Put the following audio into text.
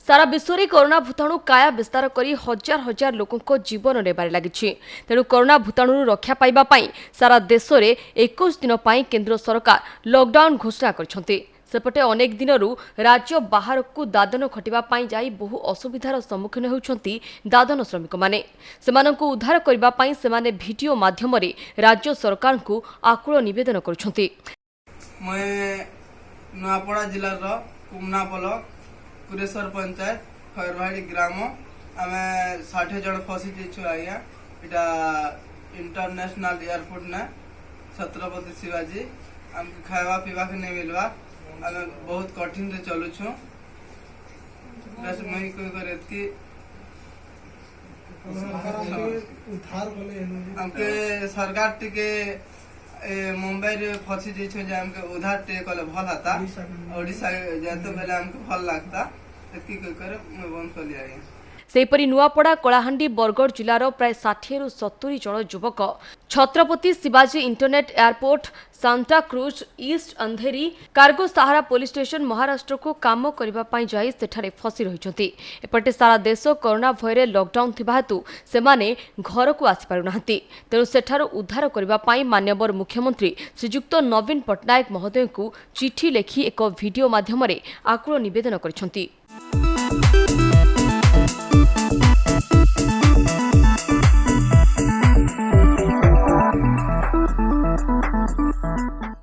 सारा विश्व में कोरोना भूताणु काया विस्तार करी हजार हजार लोकों जीवन नेबार लगी। तेणु कोरोना भूताणु रक्षा पाइबापी सारा देश में 21 दिन केंद्र सरकार लॉकडाउन घोषणा करछन्ते। सेपटे अनेक दिनरू राज्य बाहर को दादन खटिबापी जाई बहु असुविधार सम्मुखीन होउछन्ती दादन श्रमिक माने। सेमानंकु उद्धार करिबापी सेमाने वीडियो माध्यम राज्य सरकार को आकुल निवेदन करुछन्ती। नुआपड़ा जिलार कुमनापल कुरेश्वर पंचायत खैरवाड़ी ग्राम आम 60 जन फसी जाइछु आज्ञा। इटा इंटरनेशनल एयरपोर्ट ने छत्रपति शिवाजी आमको खावा पीवा के नहीं मिलवा। आम बहुत कठिन रे चलुछु। मैं कोई करे कि हमके सरकार टिके मुंबई रे फसी जाइछु जे हमके उधार टे कले भल हता। ओडिशा जातो बेले हमके भल लागता। एतकी कोई करे मैं बंद कर लिया। सेपरी नुआपड़ा कलाहांडी बरगढ़ जिलार प्राय 60 रु 70 जन युवक Chhatrapati Shivaji international airport Santa Cruz east Andheri cargo Sahara police station Maharashtra को काम करने जाई सेठारे फसी रहिछन्ति। एपटे सारा देश कोरोना भय लॉकडाउन थिबा हेतु सेमाने घर को आसी पारु नाहंती। तेणु सेठार उद्धार करने मान्यवर मुख्यमंत्री श्रीयुक्त नवीन पट्टनायक महोदय को चिठी लेखि एक वीडियो माध्यम आकुल निवेदन करिछन्ति।